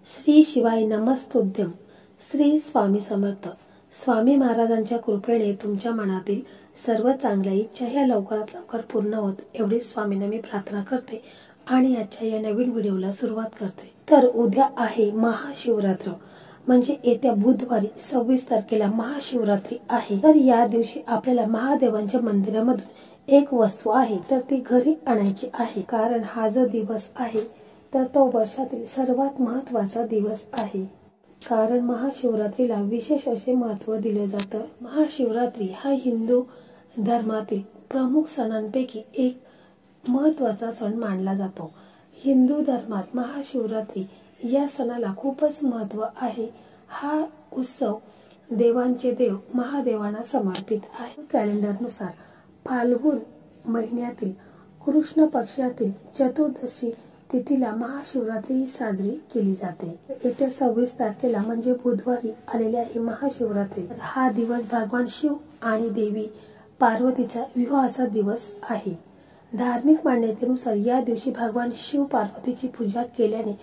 श्री शिवाय नमस्तुभ्यं. श्री स्वामी समर्थ. स्वामी महाराजांच्या कृपेने तुमच्या मनातील सर्व चांगल्या इच्छा ह्या लवकरात लवकर पूर्ण होत एवढी स्वामींना मी प्रार्थना करते आणि आजच्या या नवीन व्हिडिओला सुरुवात करते. तर उद्या आहे महाशिवरात्र, म्हणजे येत्या बुधवारी 26 तारखेला महाशिवरात्री आहे. तर या दिवशी आपल्याला महादेवांच्या मंदिरामधून एक वस्तू आहे तर ती घरी आणायची आहे. कारण हा जो दिवस आहे तर तो वर्षातील सर्वात महत्त्वाचा दिवस आहे. कारण महाशिवरात्रीला विशेष असे महत्त्व दिले जातं. महाशिवरात्री हा हिंदू धर्मातील प्रमुख सणांपैकी एक महत्त्वाचा सण मानला जातो. हिंदू धर्मात महाशिवरात्री या सणाला खूपच महत्त्व आहे. हा उत्सव देवांचे देव महादेवांना समर्पित आहे. कॅलेंडरनुसार फाल्गुन महिन्यातील कृष्ण पक्षातील चतुर्दशी तिथीला महाशिवरात्री साजरी केली जाते. येत्या 26 तारखेला म्हणजे बुधवारी आलेली आहे महाशिवरात्री. हा दिवस भगवान शिव आणि देवी पार्वतीचा विवाहाचा दिवस आहे. धार्मिक मान्यतेनुसार या दिवशी भगवान शिव पार्वतीची पूजा केल्याने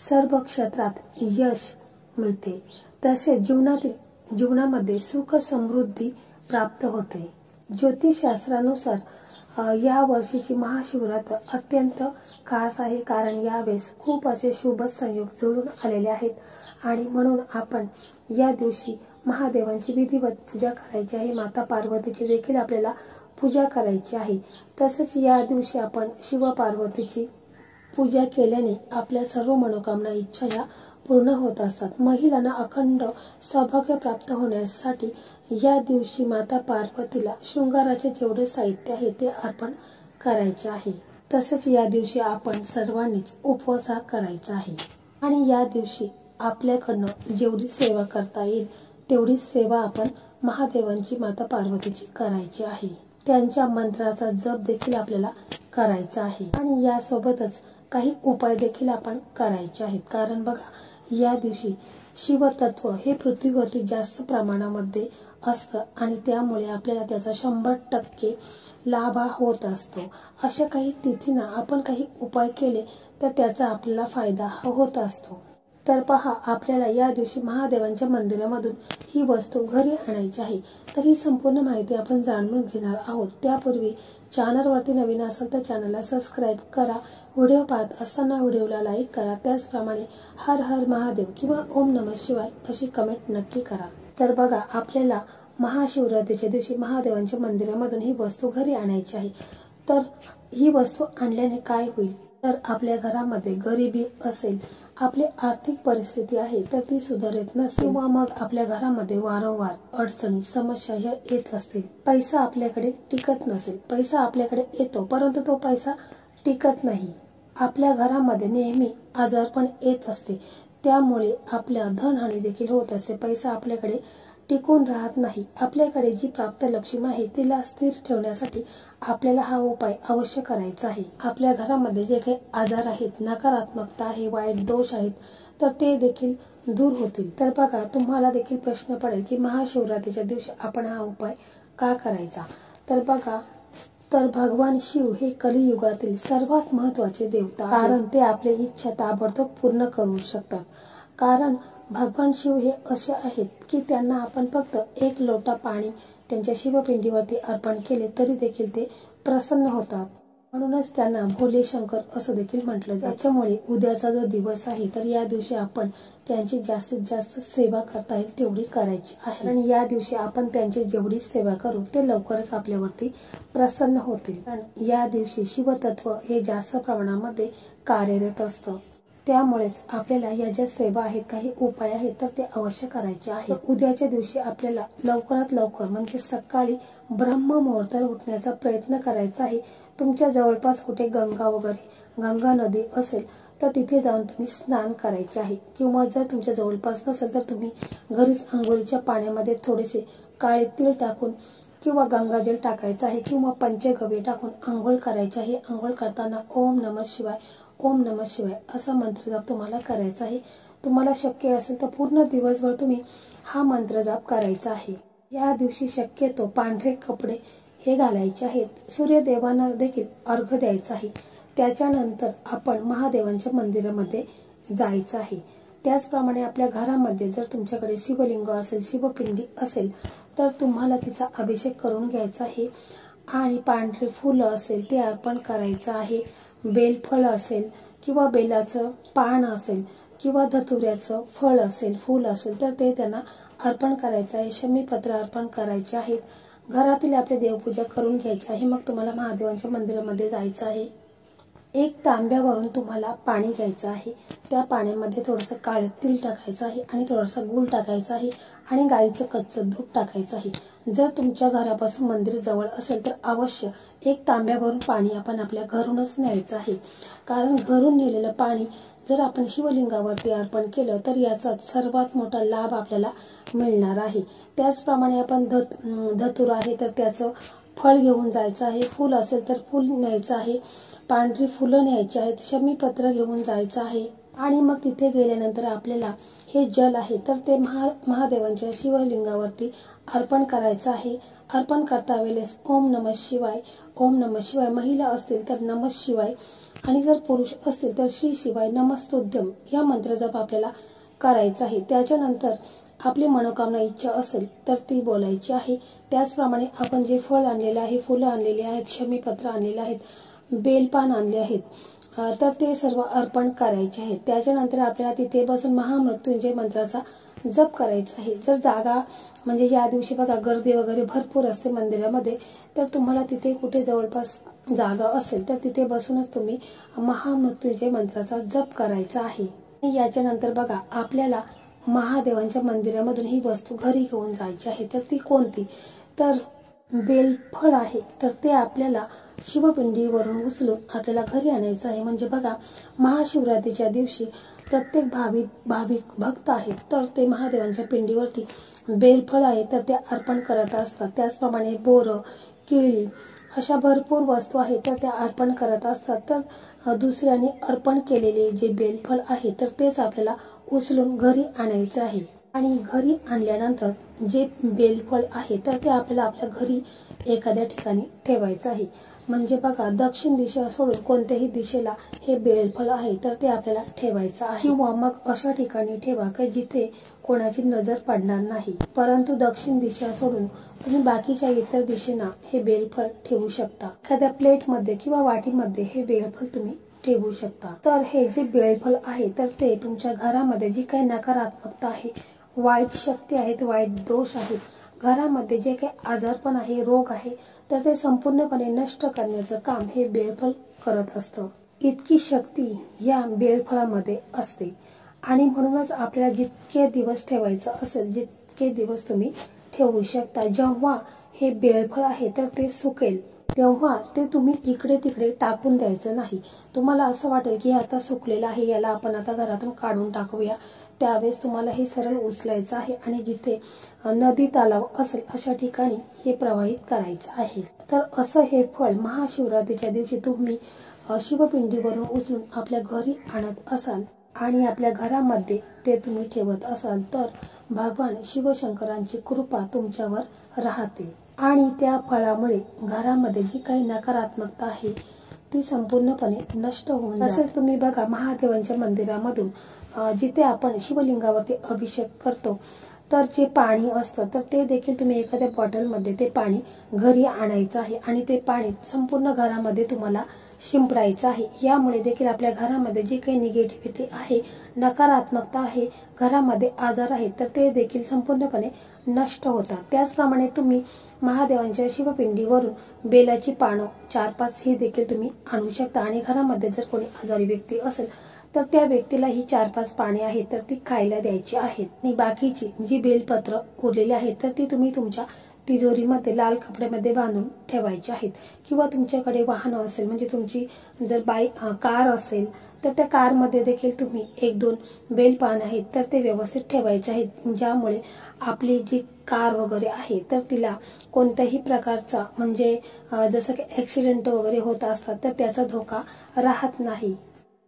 सर्व क्षेत्रात यश मिळते. तसेच जीवनामध्ये सुख समृद्धी प्राप्त होते. ज्योतिषशास्त्रानुसार या वर्षीची महाशिवरात्र अत्यंत खास आहे. कारण यावेळेस खूप असे शुभ संयोग जुळून आलेले आहेत आणि म्हणून आपण या दिवशी महादेवांची विधिवत पूजा करायची आहे. माता पार्वतीची देखील आपल्याला पूजा करायची आहे. तसेच या दिवशी आपण शिव पार्वतीची पूजा केल्याने आपल्या सर्व मनोकामना इच्छा या पूर्ण होत असतात. महिलांना अखंड सौभाग्य प्राप्त होण्यासाठी या दिवशी माता पार्वतीला शृंगाराचे जेवढे साहित्य आहे ते अर्पण करायचे आहे. तसेच या दिवशी आपण सर्वांनीच उपवास करायचा आहे आणि या दिवशी आपल्याकडनं जेवढी सेवा करता येईल तेवढी सेवा आपण महादेवांची माता पार्वतीची करायची आहे. त्यांच्या मंत्राचा जप देखील आपल्याला करायचा आहे आणि यासोबतच काही उपाय देखील आपण करायचे आहेत. कारण बघा, या दिवशी शिवतत्व हे पृथ्वीवरती जास्त प्रमाणामध्ये असतं आणि त्यामुळे आपल्याला त्याचा 100% लाभ होत असतो. अशा काही तिथींना आपण काही उपाय केले तर त्याचा आपल्याला फायदा होत असतो. तर पहा, आपल्याला या दिवशी महादेवांच्या मंदिरामधून ही वस्तू घरी आणायची आहे. तर ही संपूर्ण माहिती आपण जाणून घेणार आहोत. त्यापूर्वी चॅनलवरती नवीन असेल तर चॅनलला सबस्क्राईब करा. व्हिडिओ पाहत असताना व्हिडिओला लाईक करा. त्याचप्रमाणे हर हर महादेव किंवा ओम नमः शिवाय अशी कमेंट नक्की करा. तर बघा, आपल्याला महाशिवरात्रीच्या दिवशी महादेवांच्या मंदिरामधून ही वस्तू घरी आणायची आहे. तर ही वस्तू आणल्याने काय होईल तर आपल्या घरामध्ये गरिबी असेल, आपली आर्थिक परिस्थिती आहे तर ती सुधारत नसेल किंवा मग आपल्या घरामध्ये वारंवार अडचणी समस्या ह्या येत असतील, पैसा आपल्याकडे टिकत नसेल, पैसा आपल्याकडे येतो परंतु तो पैसा टिकत नाही, आपल्या घरामध्ये नेहमी आजारपण येत असते, त्यामुळे आपल्या धनहानी देखील होत असते, पैसा आपल्याकडे टिकून राहत नाही, आपल्याकडे जी प्राप्त लक्ष्मी आहे तिला स्थिर ठेवण्यासाठी आपल्याला हा उपाय अवश्य करायचा आहे. आपल्या घरामध्ये जे काही आजार आहेत, नकारात्मकता आहे, वाईट दोष आहेत तर ते देखील दूर होतील. तर बघा, तुम्हाला देखील प्रश्न पडेल की महाशिवरात्रीच्या दिवशी आपण हा उपाय का करायचा. तर बघा, तर भगवान शिव हे कलियुगातील सर्वात महत्त्वाचे देवता, कारण ते आपली इच्छा ताबडतोब पूर्ण करू शकतात. कारण भगवान शिव हे असे आहेत की त्यांना आपण फक्त 1 लोटा पाणी त्यांच्या शिवपिंडीवरती अर्पण केले तरी देखील ते प्रसन्न होतात. म्हणूनच त्यांना भोले शंकर असं देखील म्हटलं जातं. त्याच्यामुळे उद्याचा जो दिवस आहे तर या दिवशी आपण त्यांची जास्तीत जास्त सेवा करता येईल तेवढी करायची आहे. आणि या दिवशी आपण त्यांची जेवढी सेवा करू ते लवकरच आपल्यावरती प्रसन्न होतील. आणि या दिवशी शिवतत्व हे जास्त प्रमाणामध्ये कार्यरत असतं. त्यामुळेच आपल्याला या ज्या सेवा आहेत, काही उपाय आहेत तर ते अवश्य करायचे आहे. उद्याच्या दिवशी आपल्याला लवकरात लवकर म्हणजे सकाळी ब्रह्ममुहूर्तावर उठण्याचा प्रयत्न करायचा आहे. तुमच्या जवळपास कुठे गंगा नदी असेल तर तिथे जाऊन तुम्ही स्नान करायचे आहे. किंवा जर तुमच्या जवळपास नसेल तर तुम्ही घरीच आंघोळीच्या पाण्यामध्ये थोडेसे काळे तीळ टाकून किंवा गंगाजल टाकायचं आहे किंवा पंचगव्य टाकून आंघोळ करायची आहे. आंघोळ करताना ओम नमः शिवाय ओम नमः शिवाय असा मंत्र जाप तुम्हाला करायचा आहे. तुम्हाला शक्य असेल तर पूर्ण दिवसभर तुम्ही हा मंत्र जाप करायचा आहे. या दिवशी शक्यतो पांढरे कपडे हे घालायचे आहेत. सूर्यदेवांना देखील अर्घ्य द्यायचा आहे. त्याच्यानंतर आपण महादेवांच्या मंदिरामध्ये जायचं आहे. त्याचप्रमाणे आपल्या घरामध्ये जर तुमच्याकडे शिवलिंग असेल, शिवपिंडी असेल, तर तुम्हाला तिचा अभिषेक करून घ्यायचा आहे आणि पांढरे फुलं असेल ते अर्पण करायचं आहे. बेलफळ असेल किंवा बेलाचं पान असेल किंवा धतुऱ्याचं फळ असेल, फूल असेल, तर ते त्यांना अर्पण करायचं आहे. शमीपत्र अर्पण करायचे आहेत. घरातील आपली देवपूजा करून घ्यायची आहे. मग तुम्हाला महादेवांच्या मंदिरामध्ये जायचं आहे. एक तांब्यावरून तुम्हाला पाणी घ्यायचं आहे. त्या पाण्यामध्ये थोडंसं काळं तीळ टाकायचं आहे आणि थोडासा गूळ टाकायचा आहे आणि गाईचं कच्चं दूध टाकायचं आहे. जर तुमच्या घरापासून मंदिर जवळ असेल तर अवश्य एक तांब्यावरून पाणी आपण आपल्या घरूनच न्यायचं आहे. कारण घरून नेलेलं पाणी जर आपण शिवलिंगावरती अर्पण केलं तर याचा सर्वात मोठा लाभ आपल्याला मिळणार आहे. त्याचप्रमाणे आपण धतूर आहे तर त्याचं फळ घेऊन जायचं आहे. फूल असेल तर फूल न्यायचं आहे. पांढरी फुलं न्यायची आहेत. शमीपत्र घेऊन जायचं आहे आणि मग तिथे गेल्यानंतर आपल्याला हे जल आहे तर ते महादेवांच्या शिवलिंगावरती अर्पण करायचं आहे. अर्पण करता वेळेस ओम नमः शिवाय, ओम नमः शिवाय, महिला असतील तर नमः शिवाय आणि जर पुरुष असतील तर श्री शिवाय नमस्तुभ्यम या मंत्र जप आपल्याला करायचा आहे. त्याच्यानंतर आपली मनोकामना इच्छा असेल तर ती बोलायची आहे. त्याचप्रमाणे आपण जे फळ आणलेले आहे, फुलं आणलेली आहेत, शमीपत्र आणलेले आहेत, बेलपान आणले आहेत, तर ते सर्व अर्पण करायचे आहे. त्याच्यानंतर आपल्याला तिथे बसून महामृत्युंजय मंत्राचा जप करायचा आहे. जर जागा म्हणजे या दिवशी बघा गर्दी वगैरे भरपूर असते मंदिरामध्ये, तर तुम्हाला तिथे कुठे जवळपास जागा असेल तर तिथे बसूनच तुम्ही महामृत्युंजय मंत्राचा जप करायचा आहे. याच्यानंतर बघा आपल्याला महादेवांच्या मंदिरामधून ही वस्तू घरी घेऊन जायची आहे. तर ती कोणती? तर बेलफळ आहे तर ते आपल्याला शिवपिंडीवरून उचलून आपल्याला घरी आणायचं आहे. म्हणजे बघा महाशिवरात्रीच्या दिवशी प्रत्येक भाविक भक्त आहेत तर ते महादेवांच्या पिंडीवरती बेलफळ आहे तर ते अर्पण करत असतात. त्याचप्रमाणे बोरं, केळी अशा भरपूर वस्तू आहेत तर त्या अर्पण करत असतात. तर दुसऱ्याने अर्पण केलेले जे बेलफळ आहे तर तेच आपल्याला उचलून घरी आणायचं आहे. आणि घरी आणल्यानंतर जे बेलफळ आहे तर ते आपल्याला आपल्या घरी एखाद्या ठिकाणी ठेवायचं आहे. म्हणजे बघा दक्षिण दिशा सोडून कोणत्याही दिशेला हे बेलफळ आहे तर ते आपल्याला ठेवायचं आहे. किंवा मग अशा ठिकाणी ठेवा की जिथे कोणाची नजर पडणार नाही. परंतु दक्षिण दिशा सोडून तुम्ही बाकीच्या इतर दिशेला हे बेलफळ ठेवू शकता. एखाद्या प्लेटमध्ये किंवा वाटीमध्ये हे बेलफळ तुम्ही ठेवू शकता. तर हे जे बेलफळ आहे तर ते तुमच्या घरामध्ये जी काही नकारात्मकता आहे, वाईट शक्ती आहेत, वाईट दोष आहेत, घरामध्ये जे काही आजारपण आहे, रोग आहे, तर ते संपूर्णपणे नष्ट करण्याचं काम हे बेलफळ करत असतं. इतकी शक्ती या बेलफळामध्ये असते आणि म्हणूनच आपल्याला जितके दिवस ठेवायचं असेल जितके दिवस तुम्ही ठेवू शकता. जेव्हा हे बेलफळ आहे तर ते सुकेल तेव्हा ते तुम्ही इकडे तिकडे टाकून द्यायचं नाही. तुम्हाला असं वाटेल की आता सुकलेलं आहे, याला आपण आता घरातून काढून टाकूया, त्यावेळेस तुम्हाला हे सरळ उचलायचं आहे आणि जिथे नदी तलाव असेल अशा ठिकाणी हे प्रवाहित करायचं आहे. तर असं हे फळ महाशिवरात्रीच्या दिवशी तुम्ही शिवपिंडीवरून उचलून आपल्या घरी आणत असाल आणि आपल्या घरामध्ये ते तुम्ही ठेवत असाल तर भगवान शिवशंकरांची कृपा तुमच्यावर राहते आणि त्या फळामुळे घरामध्ये जी काही नकारात्मकता आहे ती संपूर्णपणे नष्ट होऊन जाते. तसेच तुम्ही बघा महादेवांच्या मंदिरामधून जिथे आपण शिवलिंगावरती अभिषेक करतो तर जे पाणी असतं तर ते देखील तुम्ही एखाद्या बॉटलमध्ये ते पाणी घरी आणायचं आहे आणि ते पाणी संपूर्ण घरामध्ये तुम्हाला शिंपडायचं आहे. यामुळे देखील आपल्या घरामध्ये जे काही निगेटिव्हिटी आहे, नकारात्मकता आहे, घरामध्ये आजार आहेत तर ते देखील संपूर्णपणे नष्ट होतात. त्याचप्रमाणे तुम्ही महादेवांच्या शिवपिंडीवरून बेलाची पानं 4-5 ही देखील तुम्ही आणू शकता आणि घरामध्ये जर कोणी आजारी व्यक्ती असेल तर त्या व्यक्तीला ही 4-5 पाने आहेत तर ती खायला द्यायची आहेत. आणि बाकीची जी बेलपत्र उरलेली आहेत तर ती तुम्ही तुमच्या तिजोरीमध्ये लाल कपड्यामध्ये बांधून ठेवायची आहेत. किंवा तुमच्याकडे वाहन असेल म्हणजे तुमची जर कार असेल तर त्या कारमध्ये देखील तुम्ही 1-2 बेलपान आहेत तर ते व्यवस्थित ठेवायचे आहेत. ज्यामुळे आपली जी कार वगैरे आहे तर तिला कोणत्याही प्रकारचा म्हणजे जसं की ऍक्सिडेंट वगैरे होत असतात तर त्याचा धोका राहत नाही.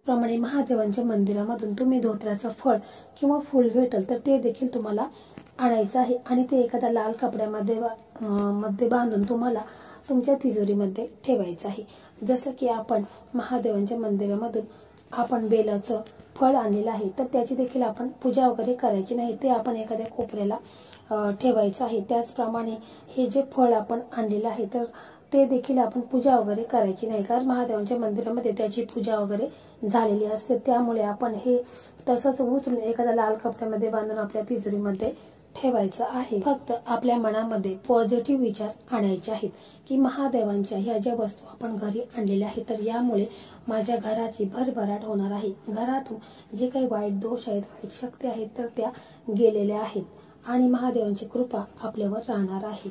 प्रमाणे महादेवांच्या मंदिरामधून तुम्ही धोत्र्याचं फळ किंवा फूल भेटल तर ते देखील तुम्हाला आणायचं आहे आणि ते एखाद्या लाल कपड्यामध्ये बांधून तुम्हाला तुमच्या तिजोरीमध्ये ठेवायचं आहे. जसं की आपण महादेवांच्या मंदिरामधून आपण बेलाचं फळ आणलेलं आहे तर त्याची देखील आपण पूजा वगैरे करायची नाही, ते आपण एखाद्या कोपऱ्याला ठेवायचं आहे। त्याचप्रमाणे हे जे फळ आपण आणलेलं आहे तर ते देखील आपण पूजा वगैरे करायची नाही, कारण महादेवांच्या मंदिरामध्ये त्याची पूजा वगैरे झालेली असते। त्यामुळे आपण हे तसंच उचलून एखाद्या लाल कपड्यामध्ये बांधून आपल्या तिजोरीमध्ये ठेवायचं आहे। फक्त आपल्या मनामध्ये पॉझिटिव्ह विचार आणायचे आहेत की महादेवांच्या ह्या ज्या वस्तू आपण घरी आणलेल्या आहेत तर यामुळे माझ्या घराची भरभराट होणार आहे, घरातून जे काही वाईट दोष आहेत, वाईट शक्ती आहेत तर त्या गेलेल्या आहेत आणि महादेवांची कृपा आपल्यावर राहणार आहे।